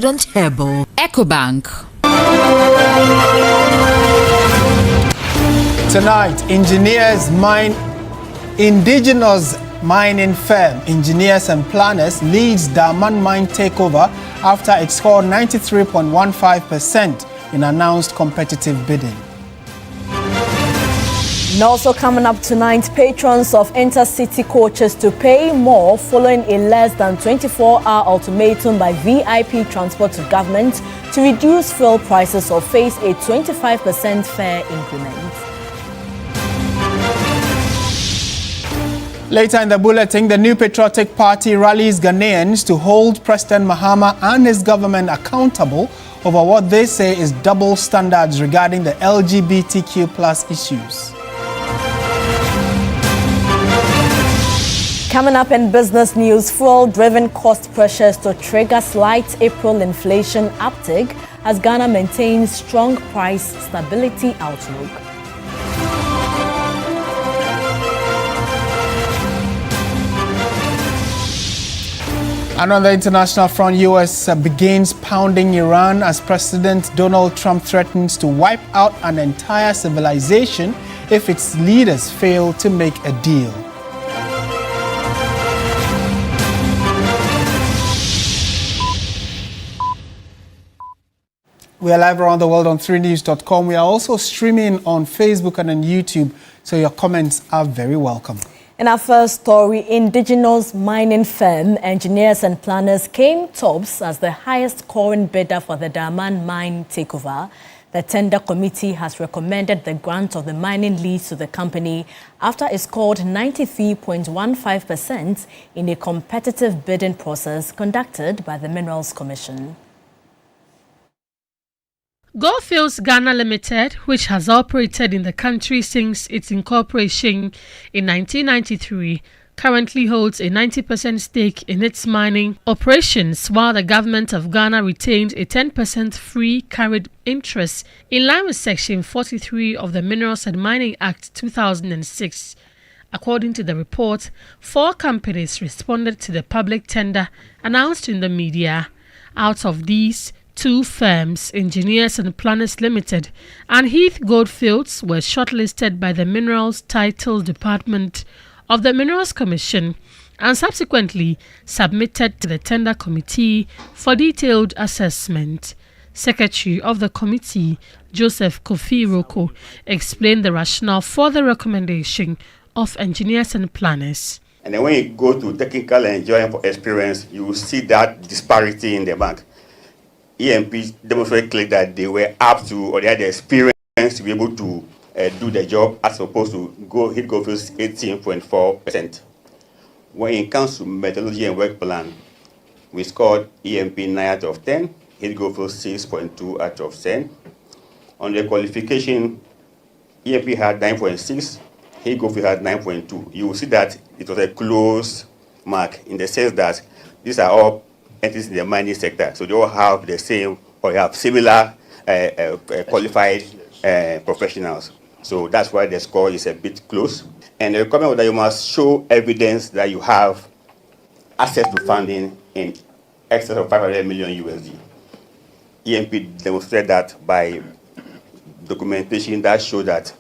Herbal EcoBank. Tonight, indigenous mining firm Engineers and Planners leads Daman mine takeover after it scored 93.15% in announced competitive bidding. And also coming up tonight, patrons of intercity coaches to pay more following a less than 24-hour ultimatum by VIP Transport to government to reduce fuel prices or face a 25% fare increment. Later in the bulletin, the New Patriotic Party rallies Ghanaians to hold President Mahama and his government accountable over what they say is double standards regarding the LGBTQ+ issues. Coming up in business news, fuel-driven cost pressures to trigger slight April inflation uptick as Ghana maintains strong price stability outlook. And on the international front, U.S. begins pounding Iran as President Donald Trump threatens to wipe out an entire civilization if its leaders fail to make a deal. We are live around the world on 3news.com. We are also streaming on Facebook and on YouTube, so your comments are very welcome. In our first story, indigenous mining firm Engineers and Planners came tops as the highest scoring bidder for the Daman mine takeover. The tender committee has recommended the grant of the mining lease to the company after it scored 93.15% in a competitive bidding process conducted by the Minerals Commission. Goldfields Ghana Limited, which has operated in the country since its incorporation in 1993, currently holds a 90% stake in its mining operations, while the government of Ghana retained a 10% free carried interest in line with Section 43 of the Minerals and Mining Act 2006. According to the report, 4 companies responded to the public tender announced in the media. Out of these, 2 firms, Engineers and Planners Limited and Heath Goldfields, were shortlisted by the Minerals Title Department of the Minerals Commission and subsequently submitted to the tender committee for detailed assessment. Secretary of the committee, Joseph Kofi Roko, explained the rationale for the recommendation of Engineers and Planners. And then when you go to technical and engineering experience, you will see that disparity in the bank. EMP demonstrated clearly that they were up to, or they had the experience to be able to do the job as opposed to Heath Goldfields 18.4%. When it comes to methodology and work plan, we scored EMP 9 out of 10, Heath Goldfields 6.2 out of 10. On the qualification, EMP had 9.6, Heath Goldfields had 9.2. You will see that it was a close mark in the sense that these are all entities in the mining sector, so they all have the same or have similar qualified professionals. So that's why the score is a bit close. And the requirement was that you must show evidence that you have access to funding in excess of 500 million USD. EMP demonstrated that by documentation that showed that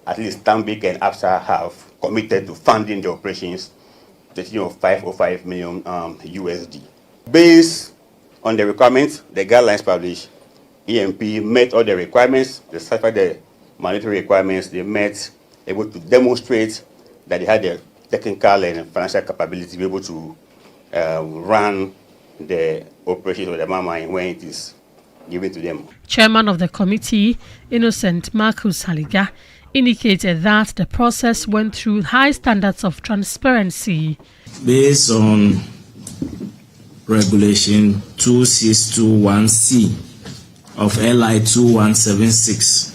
at least Stanbic and ABSA have committed to funding the operations to the tune of 505 million USD. Based on the requirements, the guidelines published, EMP met all the requirements, they satisfied the mandatory requirements, they met able to demonstrate that they had the technical and financial capability to be able to run the operations of the mine when it is given to them. Chairman of the committee, Innocent Marcus Haliga, indicated that the process went through high standards of transparency. Based on Regulation 2621C of LI 2176,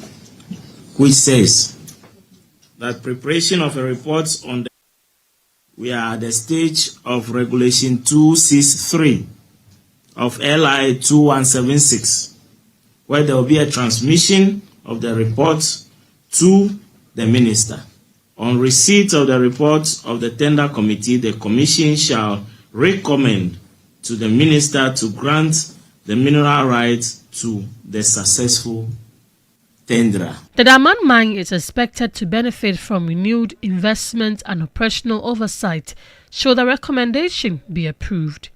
which says that preparation of a report on the we are at the stage of Regulation 263 of LI 2176, where there will be a transmission of the report to the minister. On receipt of the report of the tender committee, the commission shall recommend to the minister to grant the mineral rights to the successful tenderer. The Daman mine is expected to benefit from renewed investment and operational oversight should the recommendation be approved.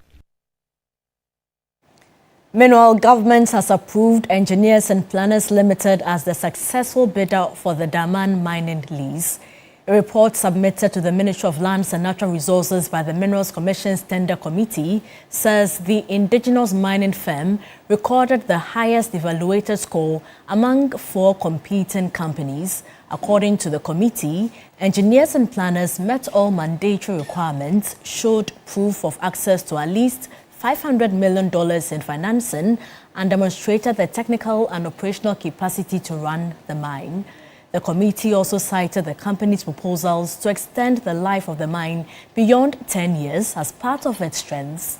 Meanwhile, government has approved Engineers and Planners Limited as the successful bidder for the Daman mining lease. A report submitted to the Ministry of Lands and Natural Resources by the Minerals Commission's Tender Committee says the indigenous mining firm recorded the highest evaluated score among 4 competing companies. According to the committee, engineers and planners met all mandatory requirements, showed proof of access to at least $500 million in financing, and demonstrated the technical and operational capacity to run the mine. The committee also cited the company's proposals to extend the life of the mine beyond 10 years as part of its strengths.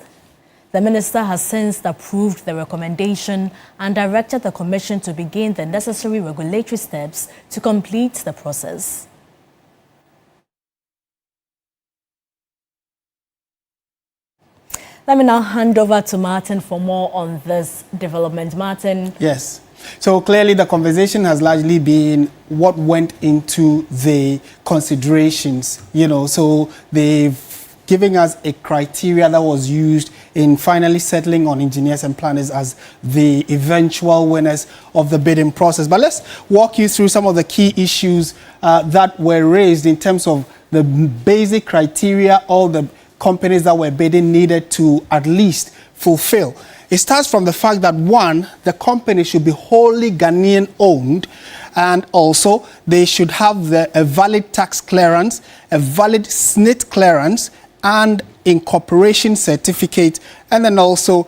The minister has since approved the recommendation and directed the commission to begin the necessary regulatory steps to complete the process. Let me now hand over to Martin for more on this development. Martin. Yes. So clearly the conversation has largely been what went into the considerations, so they've given us a criteria that was used in finally settling on engineers and planners as the eventual winners of the bidding process. But let's walk you through some of the key issues that were raised in terms of the basic criteria all the companies that were bidding needed to at least fulfill. It starts from the fact that, one, the company should be wholly Ghanaian owned, and also they should have a valid tax clearance, a valid SNIT clearance, and incorporation certificate, and then also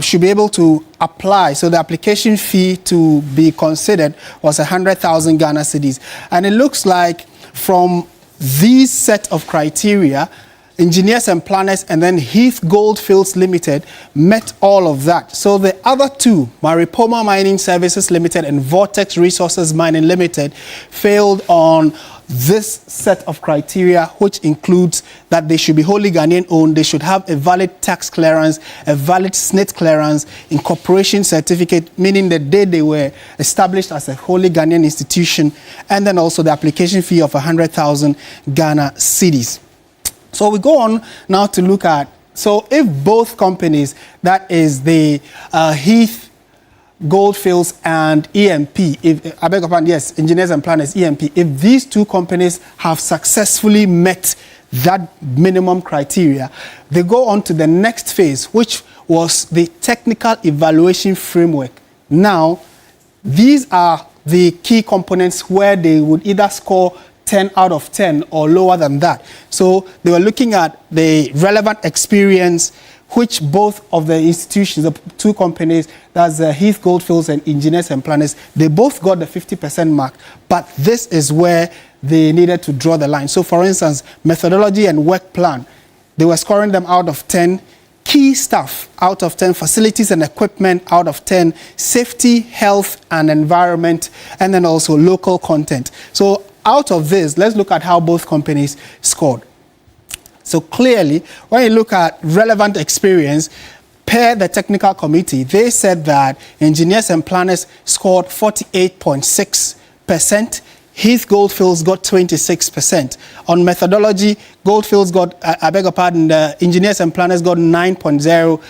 should be able to apply. So the application fee to be considered was 100,000 Ghana cedis. And it looks like from these set of criteria, Engineers and Planners and then Heath Goldfields Limited met all of that. So the other two, Maripoma Mining Services Limited and Vortex Resources Mining Limited, failed on this set of criteria, which includes that they should be wholly Ghanaian owned, they should have a valid tax clearance, a valid SNIT clearance, incorporation certificate, meaning the day they were established as a wholly Ghanaian institution, and then also the application fee of 100,000 Ghana cedis. So we go on now to look at, so if both companies, that is the Heath Goldfields and EMP, Engineers and Planners, EMP, if these two companies have successfully met that minimum criteria, they go on to the next phase, which was the technical evaluation framework. Now, these are the key components where they would either score 10 out of 10 or lower than that. So they were looking at the relevant experience, which both of the institutions, the two companies, that's Heath Goldfields and Engineers and Planners, they both got the 50% mark, but this is where they needed to draw the line. So for instance, methodology and work plan, they were scoring them out of 10, key staff out of 10, facilities and equipment out of 10, safety, health and environment, and then also local content. So out of this, let's look at how both companies scored. So clearly, when you look at relevant experience, per the technical committee, they said that Engineers and Planners scored 48.6%. Heath Goldfields got 26%. On methodology, Goldfields got, Engineers and Planners got 9.0.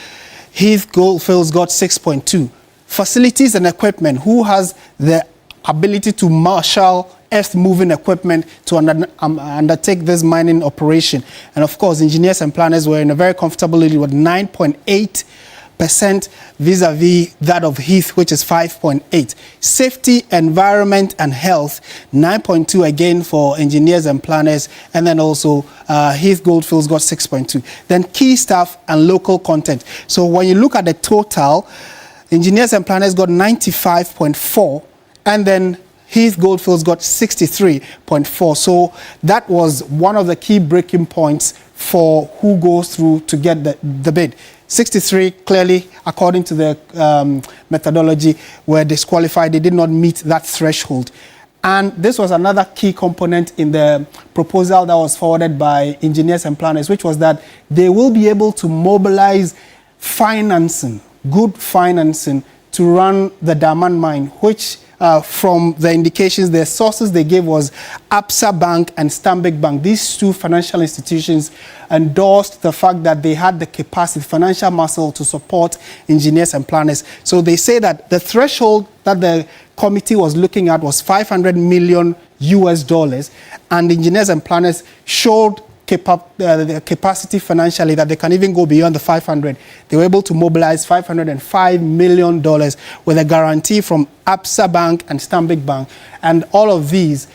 Heath Goldfields got 6.2. Facilities and equipment, who has the ability to marshal earth-moving equipment to undertake this mining operation. And of course, Engineers and Planners were in a very comfortable lead with 9.8% vis-a-vis that of Heath, which is 5.8. Safety, environment, and health, 9.2 again for Engineers and Planners, and then also Heath Goldfields got 6.2. Then key staff and local content. So when you look at the total, Engineers and Planners got 95.4, and then Heath Goldfields got 63.4. So that was one of the key breaking points for who goes through to get the bid. 63, clearly, according to the methodology, were disqualified. They did not meet that threshold. And this was another key component in the proposal that was forwarded by Engineers and Planners, which was that they will be able to mobilize financing good financing to run the Daman mine, which from the indications, the sources they gave was Absa Bank and Stanbic Bank. These two financial institutions endorsed the fact that they had the capacity, financial muscle to support engineers and planners. So they say that the threshold that the committee was looking at was $500 million US, and engineers and planners showed the capacity financially that they can even go beyond the 500. They were able to mobilize $505 million with a guarantee from Absa Bank and Stanbic Bank. And all of these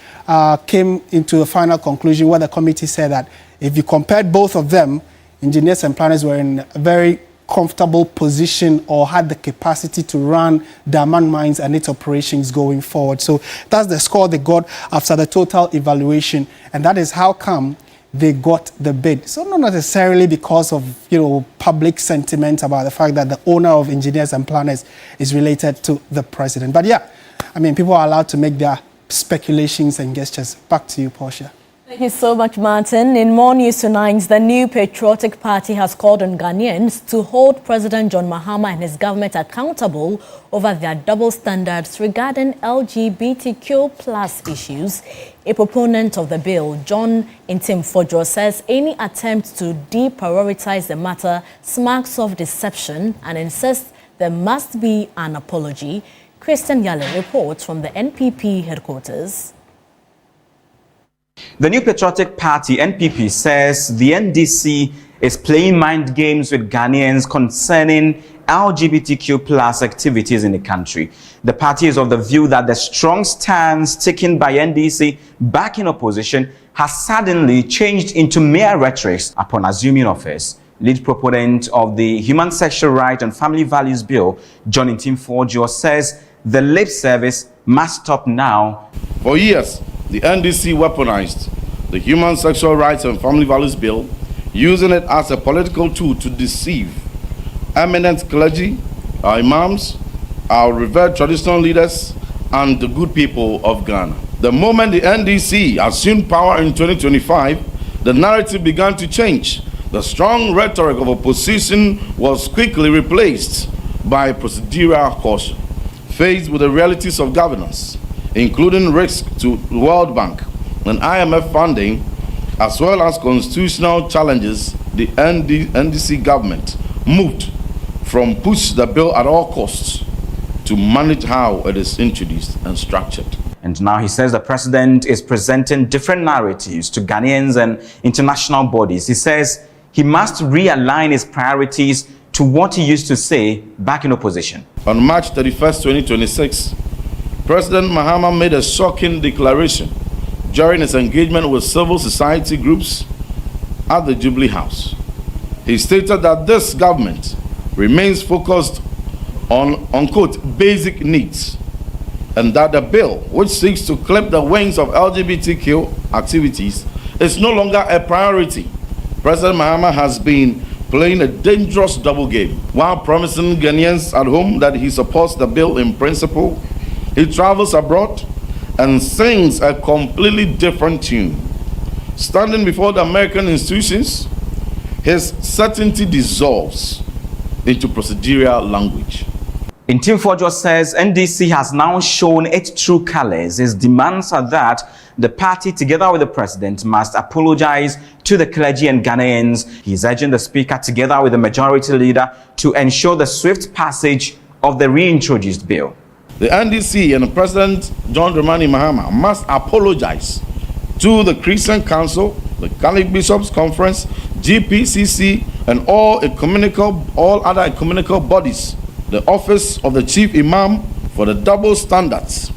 came into a final conclusion where the committee said that if you compared both of them, engineers and planners were in a very comfortable position or had the capacity to run Daman mines and its operations going forward. So that's the score they got after the total evaluation. And that is how come they got the bid. So not necessarily because of, public sentiment about the fact that the owner of engineers and planners is related to the president. But yeah, I mean, people are allowed to make their speculations and gestures. Back to you, Portia. Thank you so much, Martin. In more news tonight, the New Patriotic Party has called on Ghanaians to hold President John Mahama and his government accountable over their double standards regarding LGBTQ+ issues. A proponent of the bill, John Ntimfodjo, says any attempt to deprioritize the matter smacks of deception and insists there must be an apology. Christian Yale reports from the NPP headquarters. The New Patriotic Party, NPP, says the NDC is playing mind games with Ghanaians concerning LGBTQ+ activities in the country. The party is of the view that the strong stance taken by NDC back in opposition has suddenly changed into mere rhetoric upon assuming office. Lead proponent of the Human Sexual Rights and Family Values Bill, John Ntimfodjo, says the lip service must stop now. For years, the NDC weaponized the Human Sexual Rights and Family Values Bill, using it as a political tool to deceive eminent clergy, our imams, our revered traditional leaders, and the good people of Ghana. The moment the NDC assumed power in 2025, the narrative began to change. The strong rhetoric of opposition was quickly replaced by procedural caution. Faced with the realities of governance, including risk to the World Bank and IMF funding, as well as constitutional challenges, the NDC government moved from push the bill at all costs to manage how it is introduced and structured. And now he says the president is presenting different narratives to Ghanaians and international bodies. He says he must realign his priorities to what he used to say back in opposition. On March 31st, 2026, President Mahama made a shocking declaration during his engagement with civil society groups at the Jubilee House. He stated that this government remains focused on, quote, basic needs, and that the bill, which seeks to clip the wings of LGBTQ activities, is no longer a priority. President Mahama has been playing a dangerous double game. While promising Ghanaians at home that he supports the bill in principle, he travels abroad and sings a completely different tune. Standing before the American institutions, his certainty dissolves into procedural language. Ntimfodjo says NDC has now shown its true colors. His demands are that the party, together with the president, must apologize to the clergy and Ghanaians. He's urging the speaker, together with the majority leader, to ensure the swift passage of the reintroduced bill. The NDC and President John Dramani Mahama must apologize to the Christian Council, the Catholic Bishops' Conference, GPCC, and all other ecumenical bodies, the office of the Chief Imam, for the double standards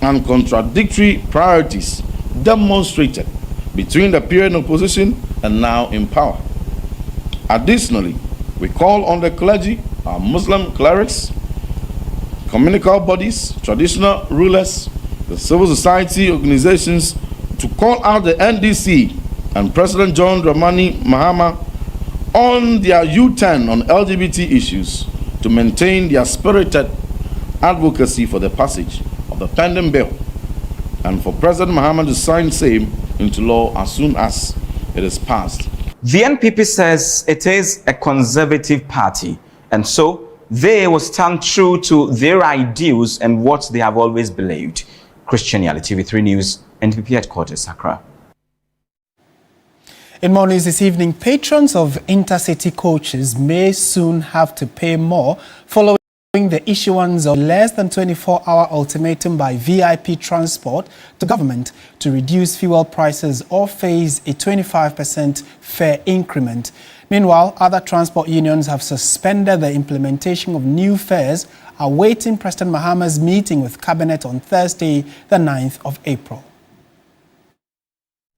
and contradictory priorities demonstrated between the period in opposition and now in power. Additionally, we call on the clergy, our Muslim clerics, communal bodies, traditional rulers, the civil society organizations to call out the NDC and President John Dramani Mahama on their U-turn on LGBT issues, to maintain their spirited advocacy for the passage of the pending bill, and for President Mahama to sign same into law as soon as it is passed. The NPP says it is a conservative party, and so they will stand true to their ideals and what they have always believed. Christian Yali, TV3 News, NPP Headquarters, Accra. In more news this evening, patrons of intercity coaches may soon have to pay more following the issuance of less than 24-hour ultimatum by VIP Transport to government to reduce fuel prices or face a 25% fare increment. Meanwhile, other transport unions have suspended the implementation of new fares, awaiting President Mahama's meeting with Cabinet on Thursday, the 9th of April.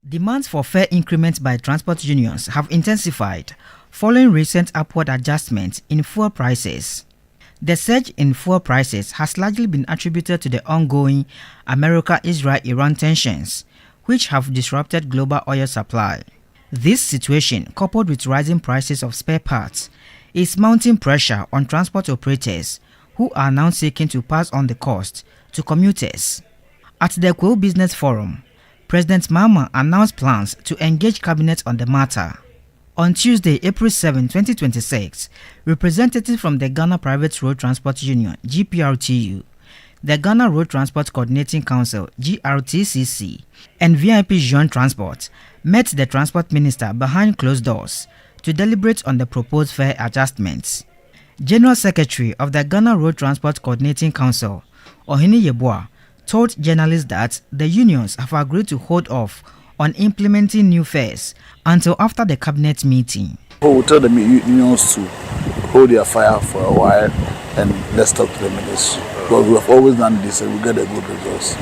Demands for fare increments by transport unions have intensified following recent upward adjustments in fuel prices. The surge in fuel prices has largely been attributed to the ongoing America-Israel-Iran tensions, which have disrupted global oil supply. This situation, coupled with rising prices of spare parts, is mounting pressure on transport operators who are now seeking to pass on the cost to commuters. At the Equal Business Forum, President Mahama announced plans to engage Cabinet on the matter. On Tuesday, April 7, 2026, representatives from the Ghana Private Road Transport Union, GPRTU, the Ghana Road Transport Coordinating Council, GRTCC, and VIP Joint Transport met the Transport Minister behind closed doors to deliberate on the proposed fare adjustments. General Secretary of the Ghana Road Transport Coordinating Council, Ohini Yeboah, told journalists that the unions have agreed to hold off on implementing new fares until after the cabinet meeting. We will tell the unions to hold their fire for a while and let's talk to the ministry. Because we have always done this and we get a good results.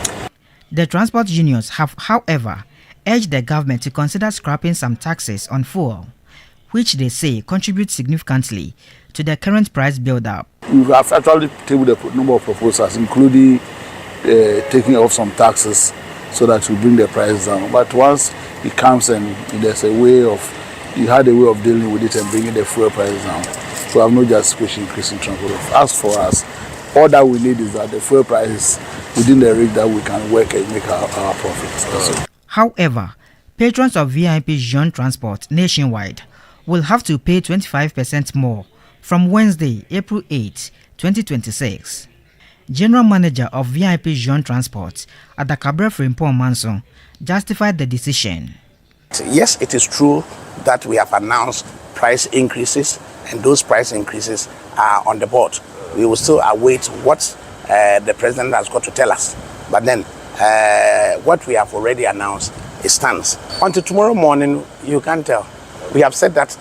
The transport unions have, however, urged the government to consider scrapping some taxes on fuel, which they say contribute significantly to the current price build-up. We have actually tabled a number of proposals, including taking off some taxes so that we bring the price down. But once it comes and there's a way of, you had a way of dealing with it and bringing the fuel price down. So I have no justification increasing transport. As for us, all that we need is that the fuel price is within the rate that we can work and make our profits. However, patrons of VIP Joint Transport nationwide will have to pay 25% more from Wednesday, April 8, 2026. General Manager of VIP Joint Transport at the Cabre Frimpong Manson justified the decision. Yes, it is true that we have announced price increases, and those price increases are on the board. We will still await what the president has got to tell us. But then what we have already announced, it stands. Until tomorrow morning, you can tell. We have said that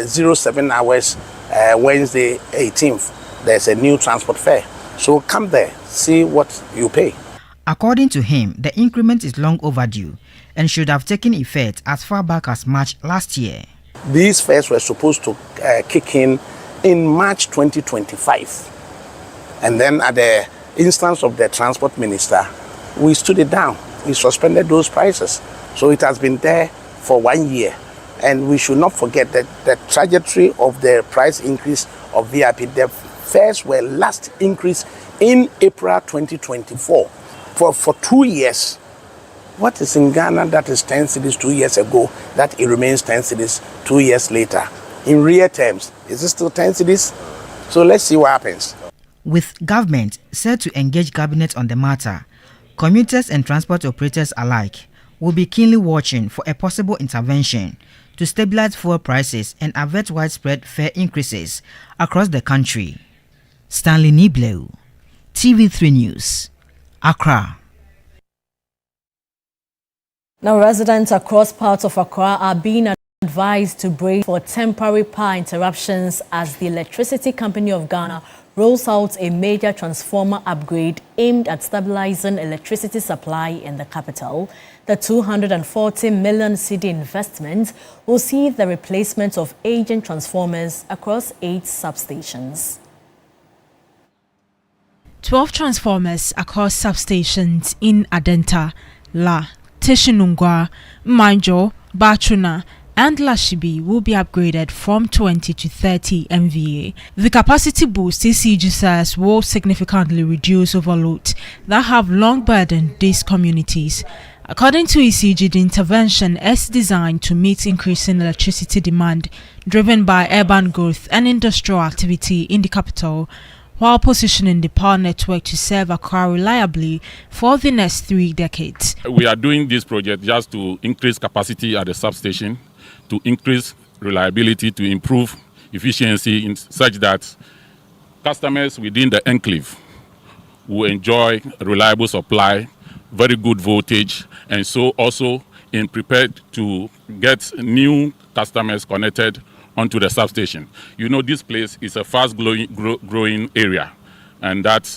07 hours, Wednesday 18th, there's a new transport fare. So come there, see what you pay. According to him, the increment is long overdue and should have taken effect as far back as March last year. These fares were supposed to kick in March 2025. And then at the instance of the transport minister, we stood it down. We suspended those prices. So it has been there for 1 year. And we should not forget that the trajectory of the price increase of VIP, the fares were last increased in April 2024 for 2 years. What is in Ghana that is 10 cities 2 years ago, that it remains 10 cities 2 years later? In real terms, is it still 10 cities? So let's see what happens. With government set to engage cabinet on the matter, commuters and transport operators alike will be keenly watching for a possible intervention to stabilize fuel prices and avert widespread fare increases across the country. Stanley Niblew, TV3 News, Accra. Now, residents across parts of Accra are being advised to brace for temporary power interruptions as the Electricity Company of Ghana rolls out a major transformer upgrade aimed at stabilizing electricity supply in the capital. The 240 million cedi investment will see the replacement of aging transformers across 8 substations. 12 transformers across substations in Adenta, La, Tishinungwa, Manjo, Bachuna, and Lashibi will be upgraded from 20 to 30 MVA. The capacity boost CCG will significantly reduce overload that have long burdened these communities, According to ECG, the intervention is designed to meet increasing electricity demand driven by urban growth and industrial activity in the capital, while positioning the power network to serve Accra reliably for the next 3 decades. We are doing this project just to increase capacity at the substation, to increase reliability, to improve efficiency in such that customers within the enclave will enjoy reliable supply, very good voltage, and so also in prepared to get new customers connected onto the substation. You know, this place is a fast growing area, and that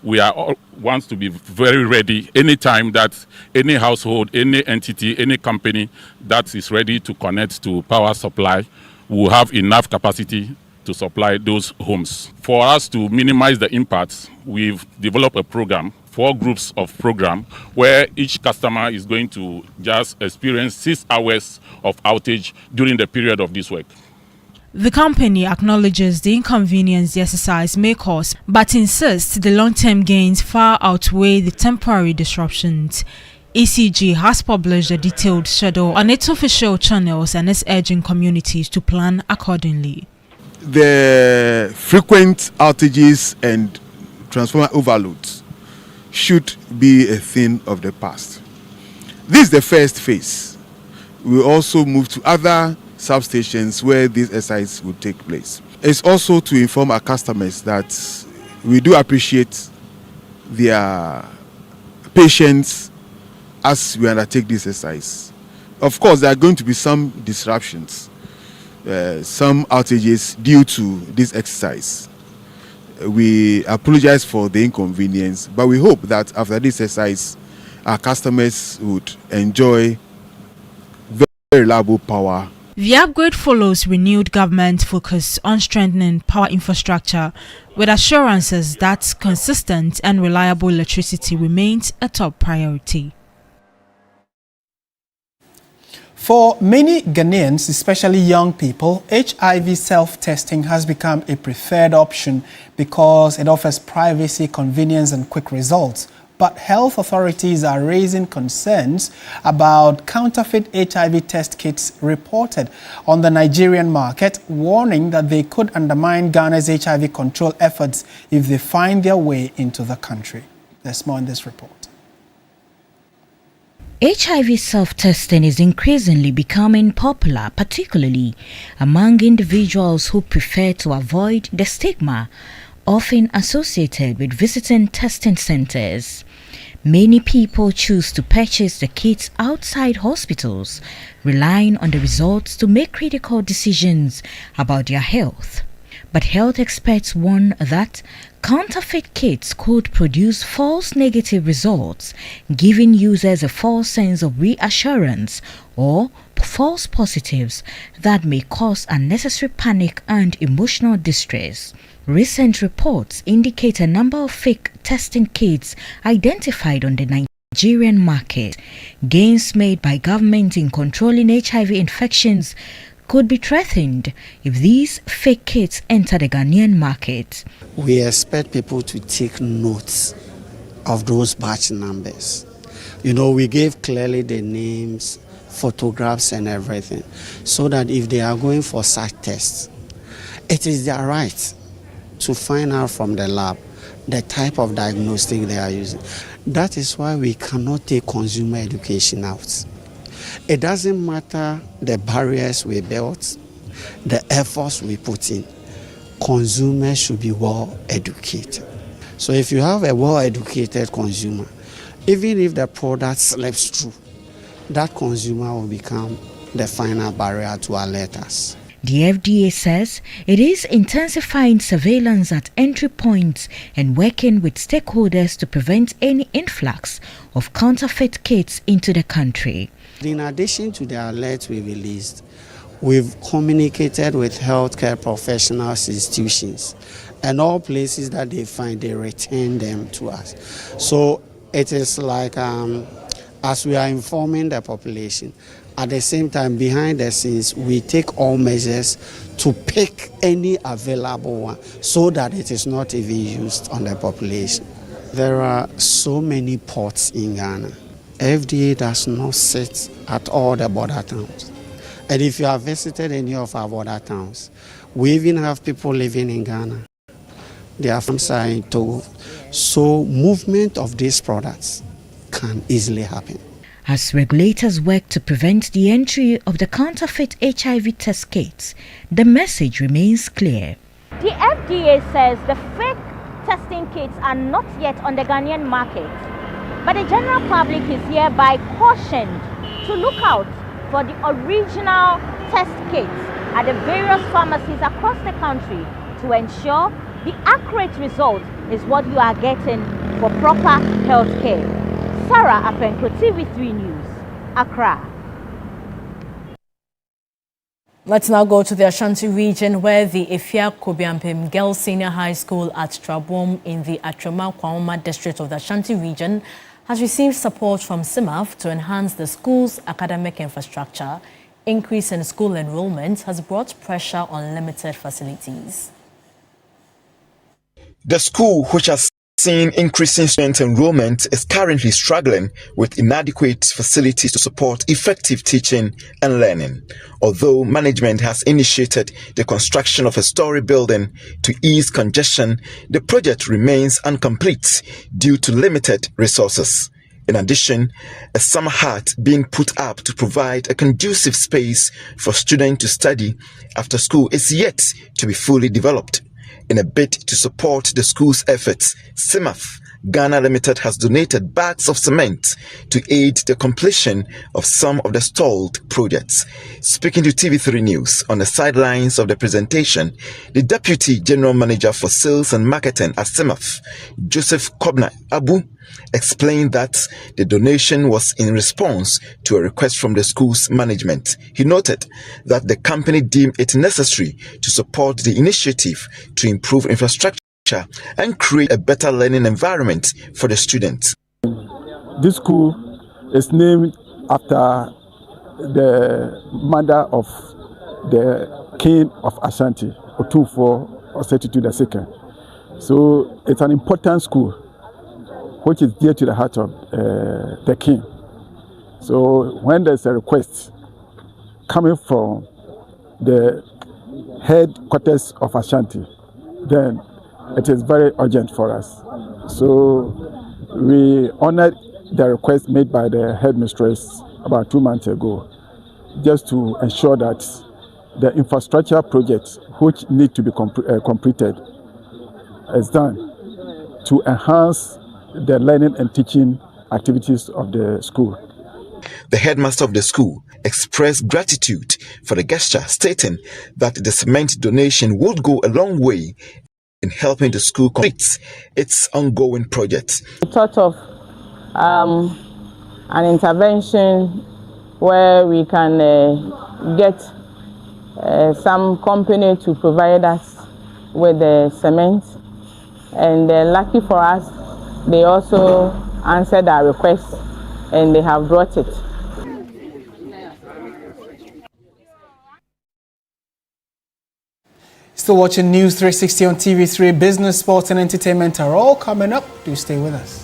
we are wants to be very ready anytime that any household, any entity, any company that is ready to connect to power supply will have enough capacity to supply those homes. For us to minimize the impacts, we've developed a program, 4 groups of program, where each customer is going to just experience 6 hours of outage during the period of this work. The company acknowledges the inconvenience the exercise may cause, but insists the long-term gains far outweigh the temporary disruptions. ECG has published a detailed schedule on its official channels and is urging communities to plan accordingly. The frequent outages and transformer overloads should be a thing of the past. This is the first phase. We will also move to other substations where these exercises will take place. It's also to inform our customers that we do appreciate their patience as we undertake this exercise. Of course, there are going to be some disruptions, some outages due to this exercise. We apologize for the inconvenience, but we hope that after this exercise, our customers would enjoy very reliable power. The upgrade follows renewed government focus on strengthening power infrastructure, with assurances that consistent and reliable electricity remains a top priority. For many Ghanaians, especially young people, HIV self-testing has become a preferred option because it offers privacy, convenience, and quick results. But health authorities are raising concerns about counterfeit HIV test kits reported on the Nigerian market, warning that they could undermine Ghana's HIV control efforts if they find their way into the country. There's more in this report. HIV self-testing is increasingly becoming popular, particularly among individuals who prefer to avoid the stigma often associated with visiting testing centers. Many people choose to purchase the kits outside hospitals, relying on the results to make critical decisions about their health. But health experts warn that counterfeit kits could produce false negative results, giving users a false sense of reassurance or false positives that may cause unnecessary panic and emotional distress. Recent reports indicate a number of fake testing kits identified on the Nigerian market. Gains made by government in controlling HIV infections could be threatened if these fake kits enter the Ghanaian market. We expect people to take notes of those batch numbers. You know, we gave clearly the names, photographs and everything, so that if they are going for such tests, it is their right to find out from the lab the type of diagnostic they are using. That is why we cannot take consumer education out. It doesn't matter the barriers we built, the efforts we put in. Consumers should be well educated. So if you have a well educated consumer, even if the product slips through, that consumer will become the final barrier to alert us. The FDA says it is intensifying surveillance at entry points and working with stakeholders to prevent any influx of counterfeit kits into the country. In addition to the alert we released, we've communicated with healthcare professionals, institutions, and all places that they find, they return them to us. So it is like as we are informing the population, at the same time, behind the scenes, we take all measures to pick any available one so that it is not even used on the population. There are so many ports in Ghana. FDA does not sit at all the border towns. And if you have visited any of our border towns, we even have people living in Ghana. Their farms are in Togo. So movement of these products can easily happen. As regulators work to prevent the entry of the counterfeit HIV test kits, the message remains clear. The FDA says the fake testing kits are not yet on the Ghanaian market, but the general public is hereby cautioned to look out for the original test kits at the various pharmacies across the country to ensure the accurate result is what you are getting for proper health care. Sarah Apenko, TV3 News, Accra. Let's now go to the Ashanti region, where the Efia Kobiampim Girls Senior High School at Trabom in the Atrema Kwaoma district of the Ashanti region has received support from CIMAF to enhance the school's academic infrastructure. Increase in school enrollment has brought pressure on limited facilities. The school, which has seen increasing student enrollment, is currently struggling with inadequate facilities to support effective teaching and learning. Although management has initiated the construction of a story building to ease congestion, the project remains incomplete due to limited resources. In addition, a summer hut being put up to provide a conducive space for students to study after school is yet to be fully developed. In a bid to support the school's efforts, CIMAF Ghana Limited has donated bags of cement to aid the completion of some of the stalled projects. Speaking to TV3 News on the sidelines of the presentation, the Deputy General Manager for Sales and Marketing at CIMAF, Joseph Kobna Abu, explained that the donation was in response to a request from the school's management. He noted that the company deemed it necessary to support the initiative to improve infrastructure and create a better learning environment for the students. This school is named after the mother of the king of Ashanti, Otumfuo Osei II. So it's an important school which is dear to the heart of the king. So when there's a request coming from the headquarters of Ashanti, then it is very urgent for us. So we honored the request made by the headmistress about 2 months ago, just to ensure that the infrastructure projects which need to be completed is done to enhance the learning and teaching activities of the school. The headmaster of the school expressed gratitude for the gesture, stating that the cement donation would go a long way in helping the school complete its ongoing projects. We thought of an intervention where we can get some company to provide us with the cement, and lucky for us, they also answered our request and they have brought it. Still watching News 360 on TV3. Business, sports and entertainment are all coming up. Do stay with us.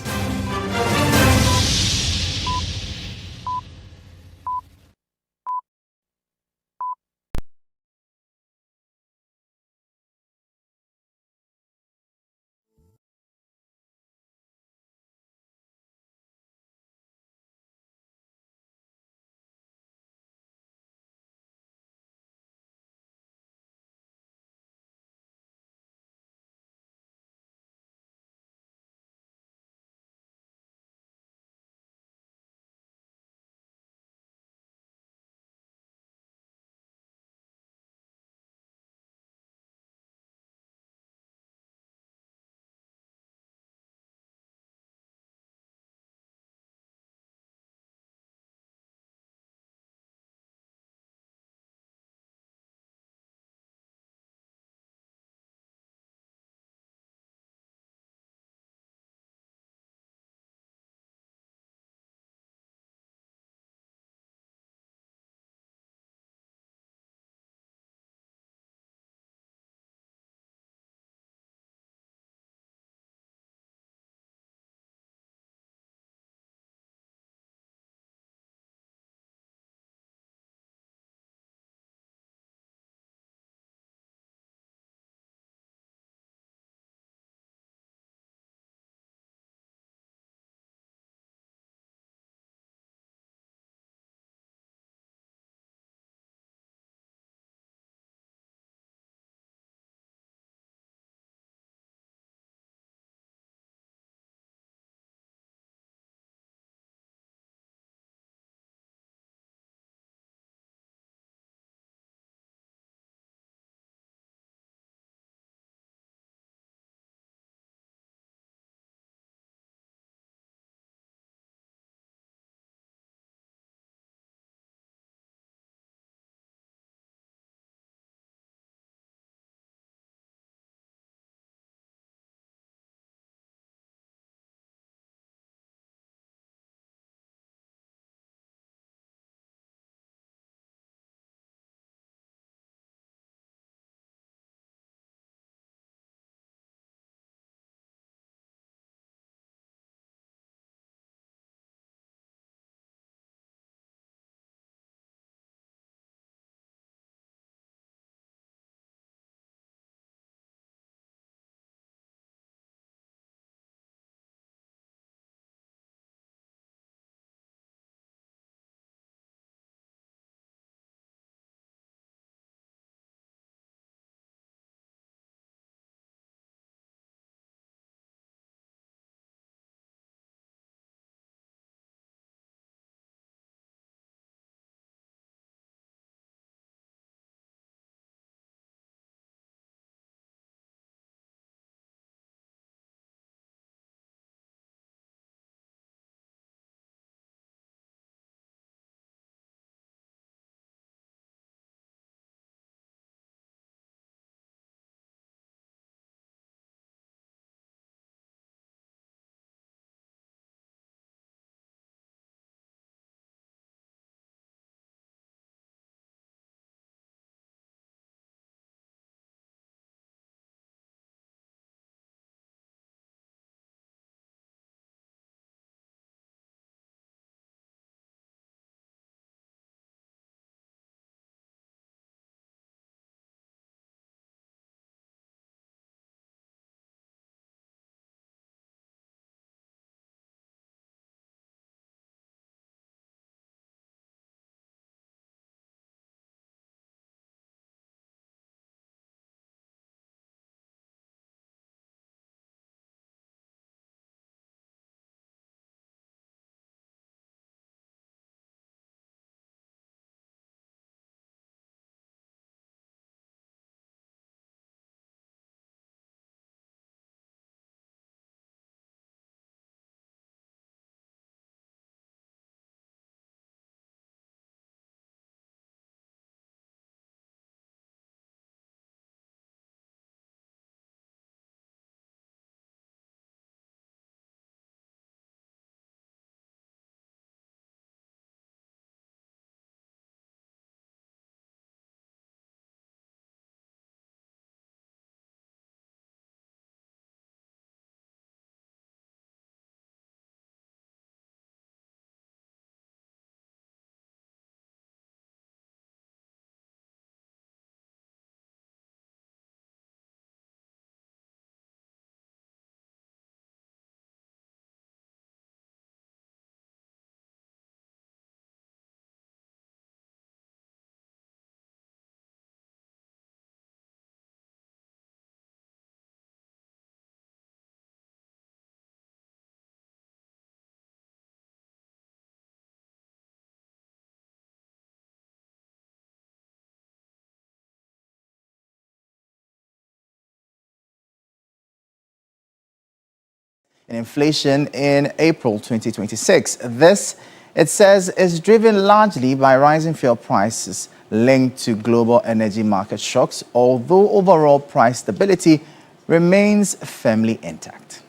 in inflation in April 2026. This, it says, is driven largely by rising fuel prices linked to global energy market shocks, although overall price stability remains firmly intact.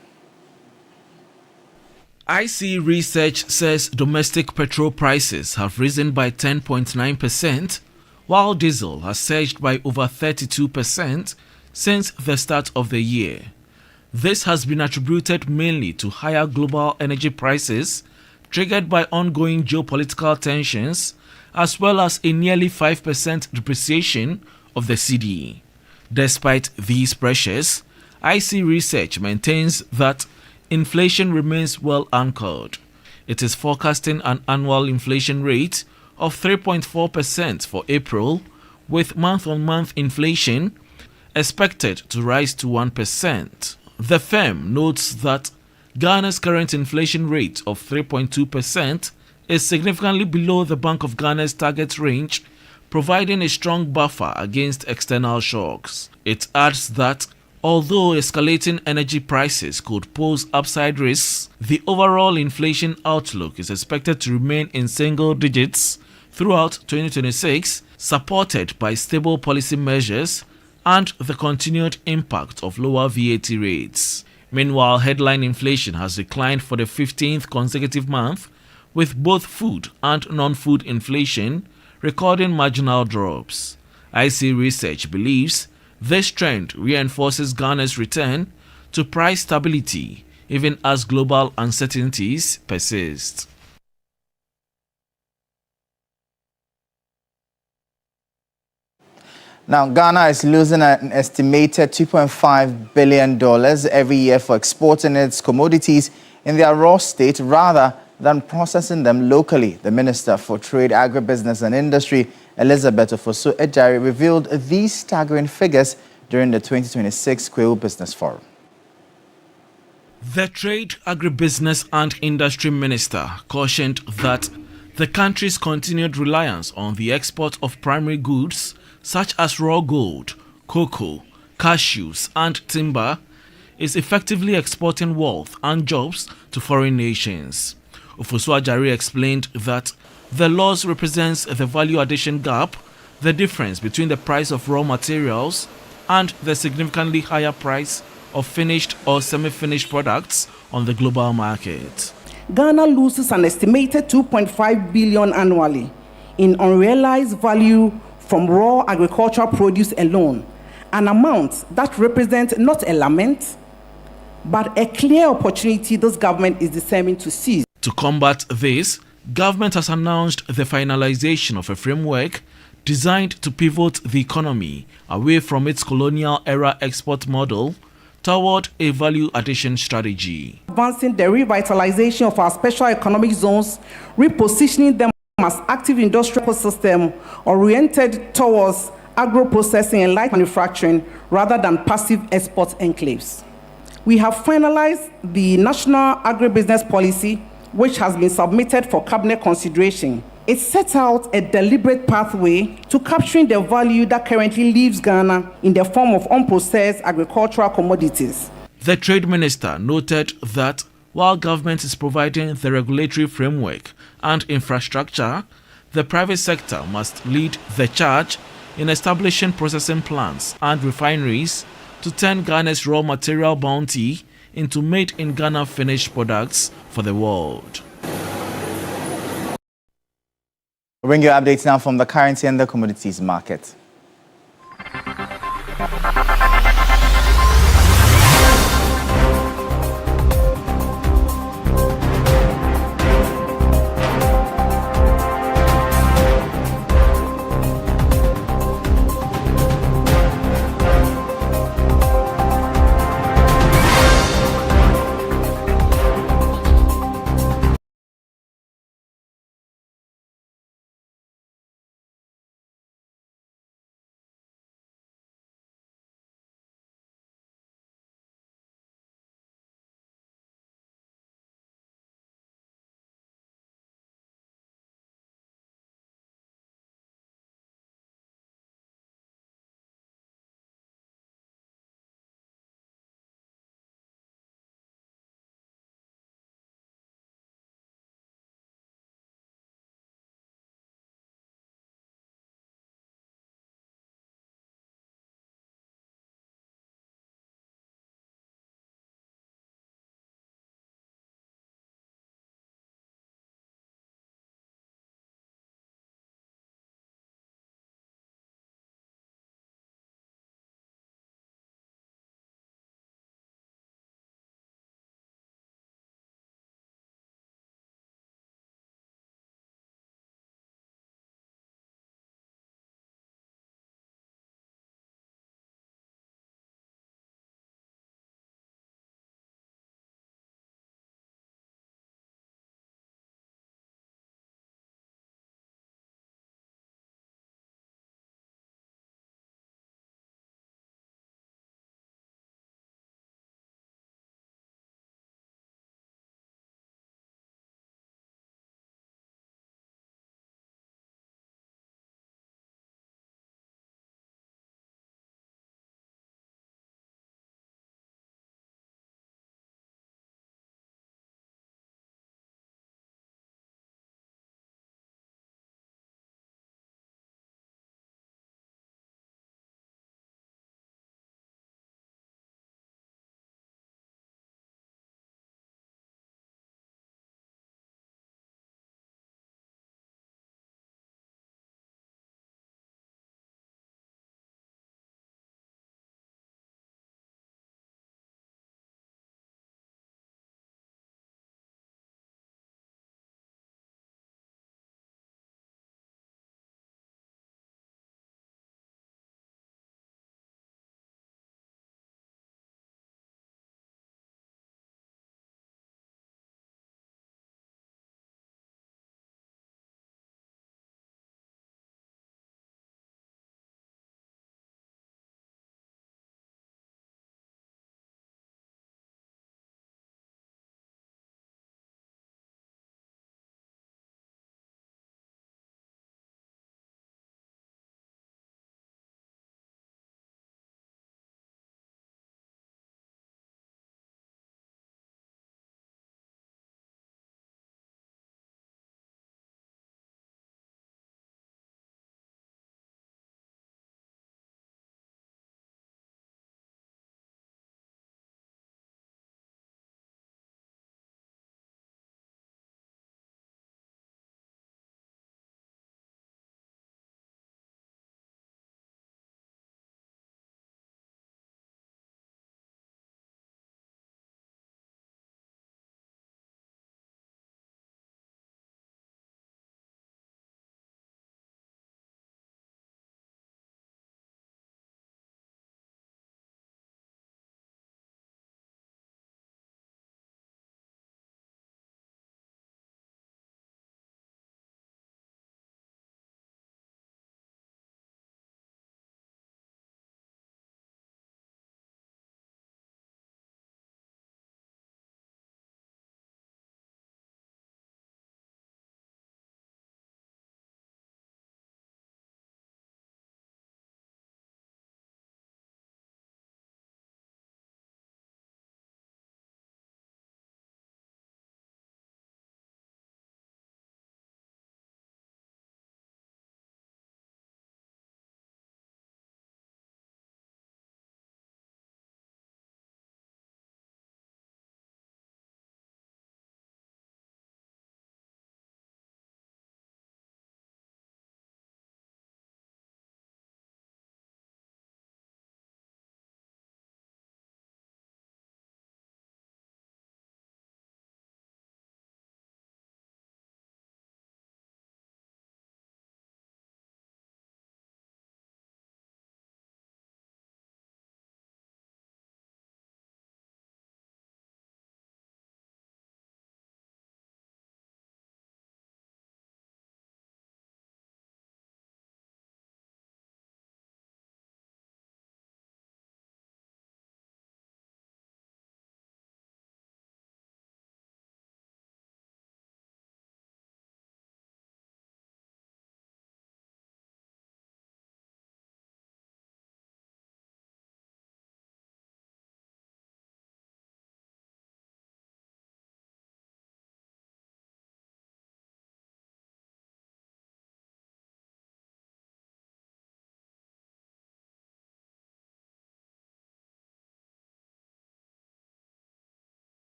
IC research says domestic petrol prices have risen by 10.9%, while diesel has surged by over 32% since the start of the year. This has been attributed mainly to higher global energy prices triggered by ongoing geopolitical tensions, as well as a nearly 5% depreciation of the cedi. Despite these pressures, IC research maintains that inflation remains well anchored. It is forecasting an annual inflation rate of 3.4% for April, with month-on-month inflation expected to rise to 1%. The firm notes that Ghana's current inflation rate of 3.2% is significantly below the Bank of Ghana's target range, providing a strong buffer against external shocks. It adds that although escalating energy prices could pose upside risks, the overall inflation outlook is expected to remain in single digits throughout 2026, supported by stable policy measures and the continued impact of lower VAT rates. Meanwhile, headline inflation has declined for the 15th consecutive month, with both food and non-food inflation recording marginal drops. IC Research believes this trend reinforces Ghana's return to price stability even as global uncertainties persist. Now, Ghana is losing an estimated $2.5 billion every year for exporting its commodities in their raw state rather than processing them locally. The Minister for Trade, Agribusiness and Industry, Elizabeth Ofosu-Ejari, revealed these staggering figures during the 2026 Kweu Business Forum. The Trade, Agribusiness and Industry Minister cautioned that the country's continued reliance on the export of primary goods such as raw gold, cocoa, cashews and timber is effectively exporting wealth and jobs to foreign nations. Ofosu-Ejari explained that the loss represents the value addition gap, the difference between the price of raw materials and the significantly higher price of finished or semi-finished products on the global market. Ghana loses an estimated $2.5 billion annually in unrealized value from raw agricultural produce alone, an amount that represents not a lament, but a clear opportunity this government is determined to seize. To combat this, government has announced the finalization of a framework designed to pivot the economy away from its colonial-era export model toward a value addition strategy. Advancing the revitalization of our special economic zones, repositioning them as active industrial system oriented towards agro-processing and light manufacturing rather than passive export enclaves. We have finalized the National Agribusiness Policy, which has been submitted for cabinet consideration. It sets out a deliberate pathway to capturing the value that currently leaves Ghana in the form of unprocessed agricultural commodities. The Trade Minister noted that while government is providing the regulatory framework and infrastructure, the private sector must lead the charge in establishing processing plants and refineries to turn Ghana's raw material bounty into made-in-Ghana finished products for the world. We'll bring you updates now from the currency and the commodities market.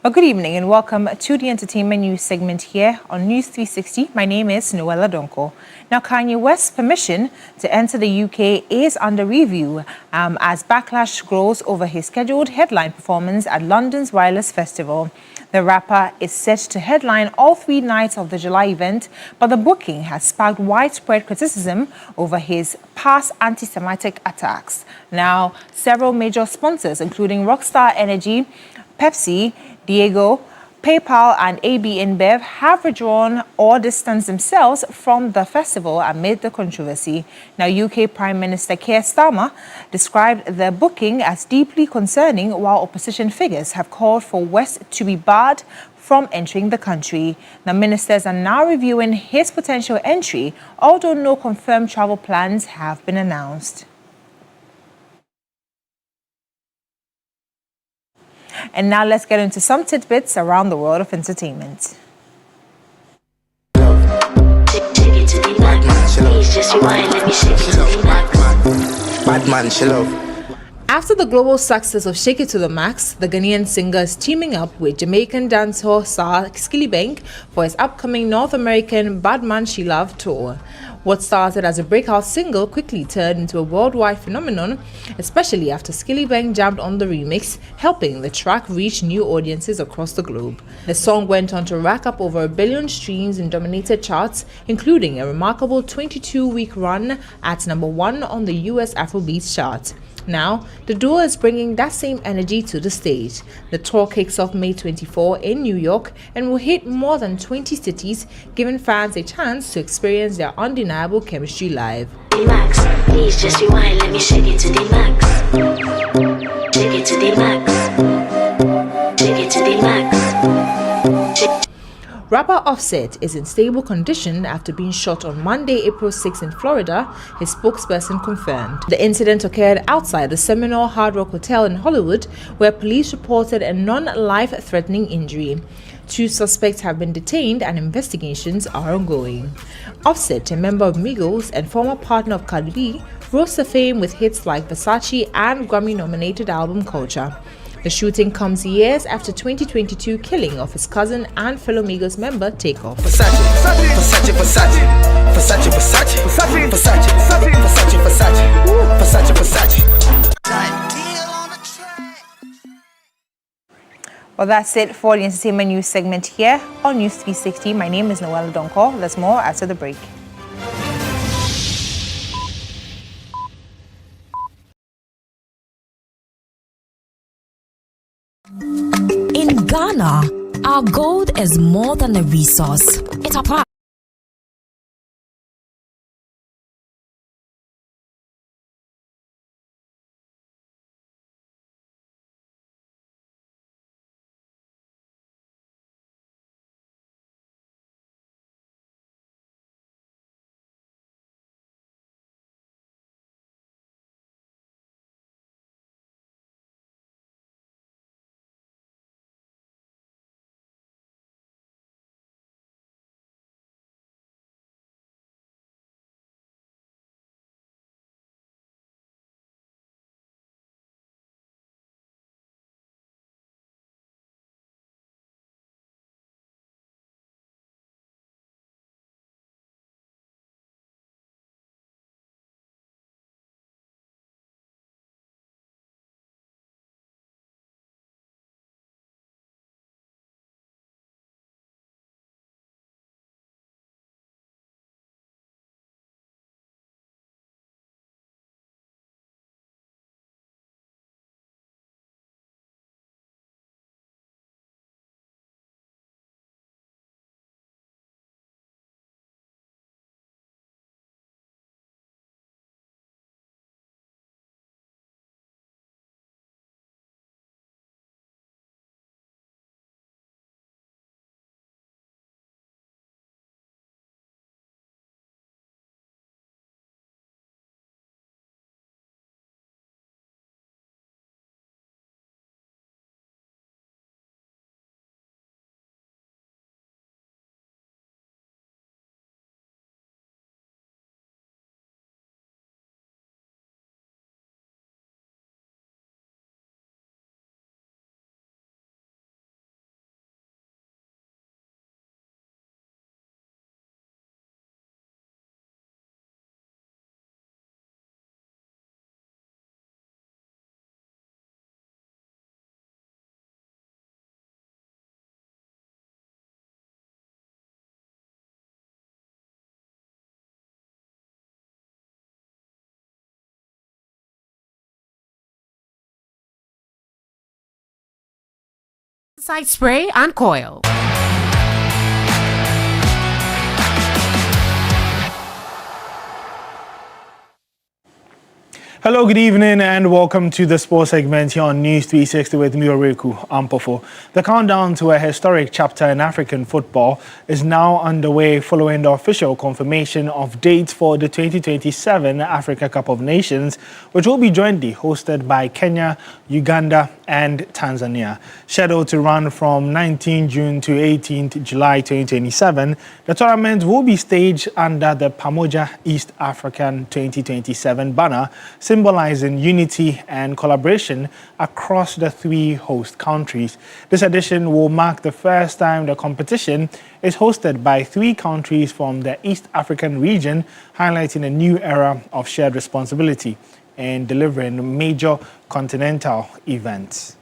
Well, good evening and welcome to the entertainment news segment here on News 360. My name is Noella Donko. Now, Kanye West's permission to enter the UK is under review as backlash grows over his scheduled headline performance at London's Wireless Festival. The rapper is set to headline all 3 nights of the July event, but the booking has sparked widespread criticism over his past anti-Semitic attacks. Now, several major sponsors, including Rockstar Energy, Pepsi, Diego, PayPal and AB InBev have withdrawn or distanced themselves from the festival amid the controversy. Now, UK Prime Minister Keir Starmer described the booking as deeply concerning, while opposition figures have called for West to be barred from entering the country. The ministers are now reviewing his potential entry, although no confirmed travel plans have been announced. And now let's get into some tidbits around the world of entertainment. After the global success of Shake It to the Max, the Ghanaian singer is teaming up with Jamaican dancehall star Skillybank for his upcoming North American Bad Man She Love tour. What started as a breakout single quickly turned into a worldwide phenomenon, especially after Skillybank jammed on the remix, helping the track reach new audiences across the globe. The song went on to rack up over 1 billion streams in dominated charts, including a remarkable 22-week run at #1 on the US Afrobeats chart. Now, the duo is bringing that same energy to the stage. The tour kicks off May 24 in New York and will hit more than 20 cities, giving fans a chance to experience their undeniable chemistry live. Max, please just rewind, let me shake it to the max. Shake it to the max. Shake it to the max. Rapper Offset is in stable condition after being shot on Monday, April 6 in Florida, his spokesperson confirmed. The incident occurred outside the Seminole Hard Rock Hotel in Hollywood, where police reported a non-life-threatening injury. 2 suspects have been detained and investigations are ongoing. Offset, a member of Migos and former partner of Cardi B, rose to fame with hits like Versace and Grammy-nominated album Culture. The shooting comes years after 2022 killing of his cousin and fellow Migos member Takeover. Versace, Versace, Versace, Versace, Versace, Versace, Versace, Versace, Versace, Versace, Versace. Well, that's it for the entertainment news segment here on News 360. My name is Noella Donko. There's more after the break. In Ghana, our gold is more than a resource. It's a part. Side spray and coil. Hello, good evening, and welcome to the sports segment here on News 360 with me, Oreku Ampofo. The countdown to a historic chapter in African football is now underway following the official confirmation of dates for the 2027 Africa Cup of Nations, which will be jointly hosted by Kenya, Uganda, and Tanzania. Scheduled to run from 19 June to 18th July 2027, the tournament will be staged under the Pamoja East African 2027 banner, symbolizing unity and collaboration across the three host countries. This edition will mark the first time the competition is hosted by three countries from the East African region, highlighting a new era of shared responsibility in delivering major continental events.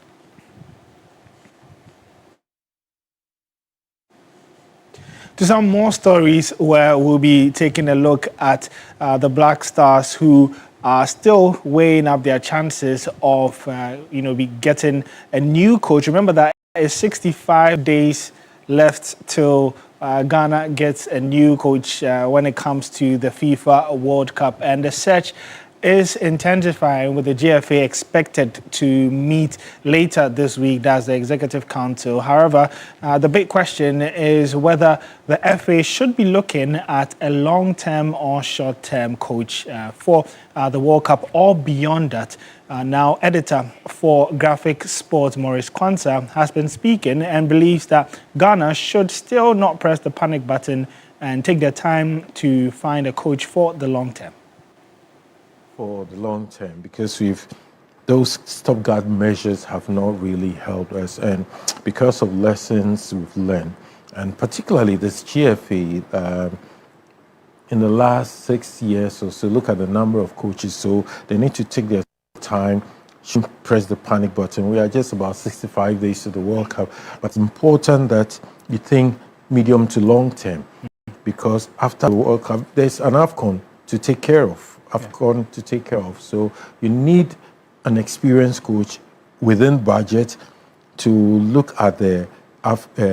To some more stories where we'll be taking a look at the Black Stars, who are still weighing up their chances of be getting a new coach. Remember that it's 65 days left till Ghana gets a new coach when it comes to the FIFA World Cup, and the search is intensifying, with the GFA expected to meet later this week. That's the Executive Council. However, the big question is whether the FA should be looking at a long-term or short-term coach for the World Cup or beyond that. Now, editor for Graphic Sports, Maurice Kwanzaa, has been speaking and believes that Ghana should still not press the panic button and take their time to find a coach for the long term. For the long term, because those stopgap measures have not really helped us, and because of lessons we've learned, and particularly this GFA, in the last 6 years or so, look at the number of coaches, so they need to take their time, shouldn't press the panic button. We are just about 65 days to the World Cup, but it's important that you think medium to long term, because after the World Cup, there's an AFCON to take care of. So you need an experienced coach within budget to look at the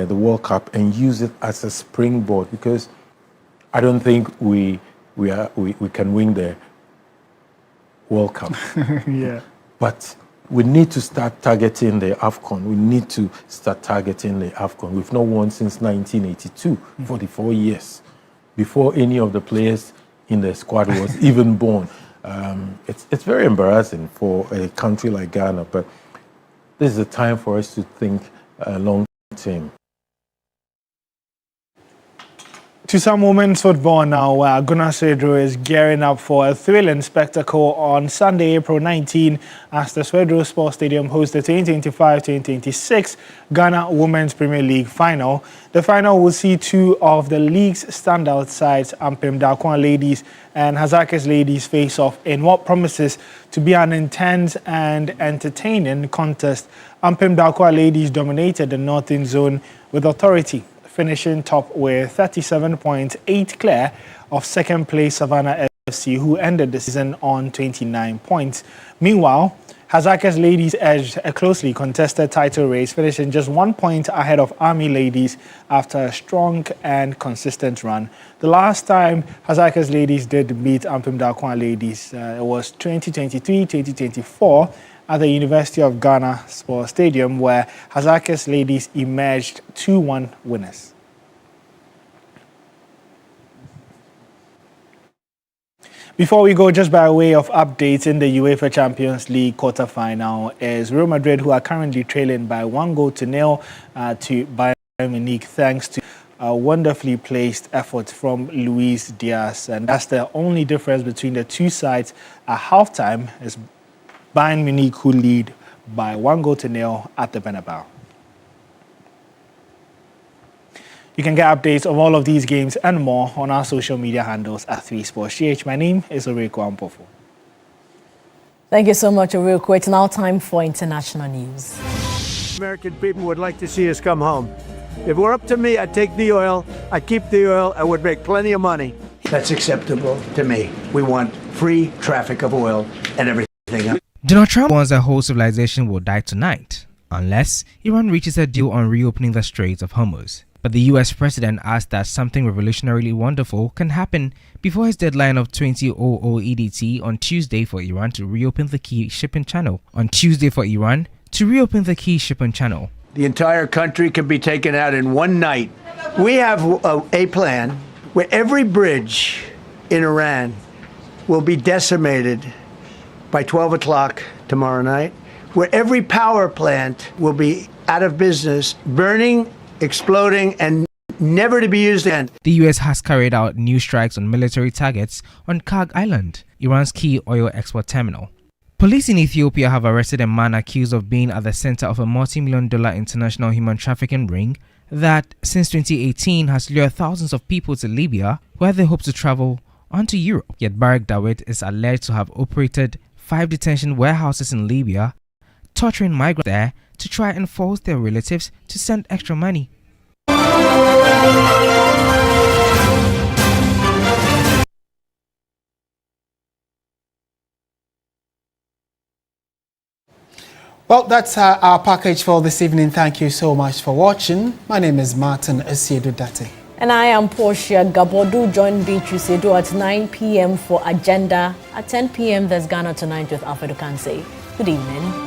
World Cup and use it as a springboard, because I don't think we can win the World Cup. Yeah. But we need to start targeting the AFCON. We've not won since 1982, 44 years, before any of the players in the squad was even born. It's very embarrassing for a country like Ghana, but this is a time for us to think long term. To some women's football now, where Gunnar Swedro is gearing up for a thrilling spectacle on Sunday, April 19, as the Swedro Sports Stadium hosts the 2025-2026 Ghana Women's Premier League final. The final will see two of the league's standout sides, Ampem Darkwa Ladies and Hazakes Ladies, face off in what promises to be an intense and entertaining contest. Ampem Darkwa Ladies dominated the Northern Zone with authority, finishing top with 37 points, 8 clear of second place Savannah FC, who ended the season on 29 points. Meanwhile, Hazakes Ladies edged a closely contested title race, finishing just 1 point ahead of Army Ladies after a strong and consistent run. The last time Hazakes Ladies did beat Ampem Darkwa Ladies, it was 2023-2024 at the University of Ghana Sports Stadium, where Hazakes Ladies emerged 2-1 winners. Before we go, just by way of updates in the UEFA Champions League quarter-final, is Real Madrid, who are currently trailing by 1-0 to Bayern Munich, thanks to a wonderfully placed effort from Luis Diaz. And that's the only difference between the two sides at halftime, is Bayern Munich, who lead by 1-0 at the Bernabeu. You can get updates of all of these games and more on our social media handles at 3SportsGH. My name is Oreku Ampofo. Thank you so much, Oreku. It's now time for international news. American people would like to see us come home. If it were up to me, I'd take the oil, I'd keep the oil, I would make plenty of money. That's acceptable to me. We want free traffic of oil and everything else. Donald Trump warns a whole civilization will die tonight unless Iran reaches a deal on reopening the Strait of Hormuz. But the US president asked that something revolutionarily wonderful can happen before his deadline of 20:00 EDT on Tuesday for Iran to reopen the key shipping channel. The entire country can be taken out in one night. We have a plan where every bridge in Iran will be decimated by 12 o'clock tomorrow night, where every power plant will be out of business, burning, exploding, and never to be used again. The US has carried out new strikes on military targets on Karg Island, Iran's key oil export terminal. Police in Ethiopia have arrested a man accused of being at the center of a multi-million-dollar international human trafficking ring that, since 2018, has lured thousands of people to Libya, where they hope to travel onto Europe. Yet Barak Dawit is alleged to have operated 5 detention warehouses in Libya, torturing migrants there to try and force their relatives to send extra money. Well, that's our package for this evening. Thank you so much for watching. My name is Martin Esiedu-Date. And I am Portia Gabodu. Join Beatrice Edo at 9 p.m. for Agenda. At 10 p.m. there's Ghana Tonight with Alfredo Kanse. Good evening.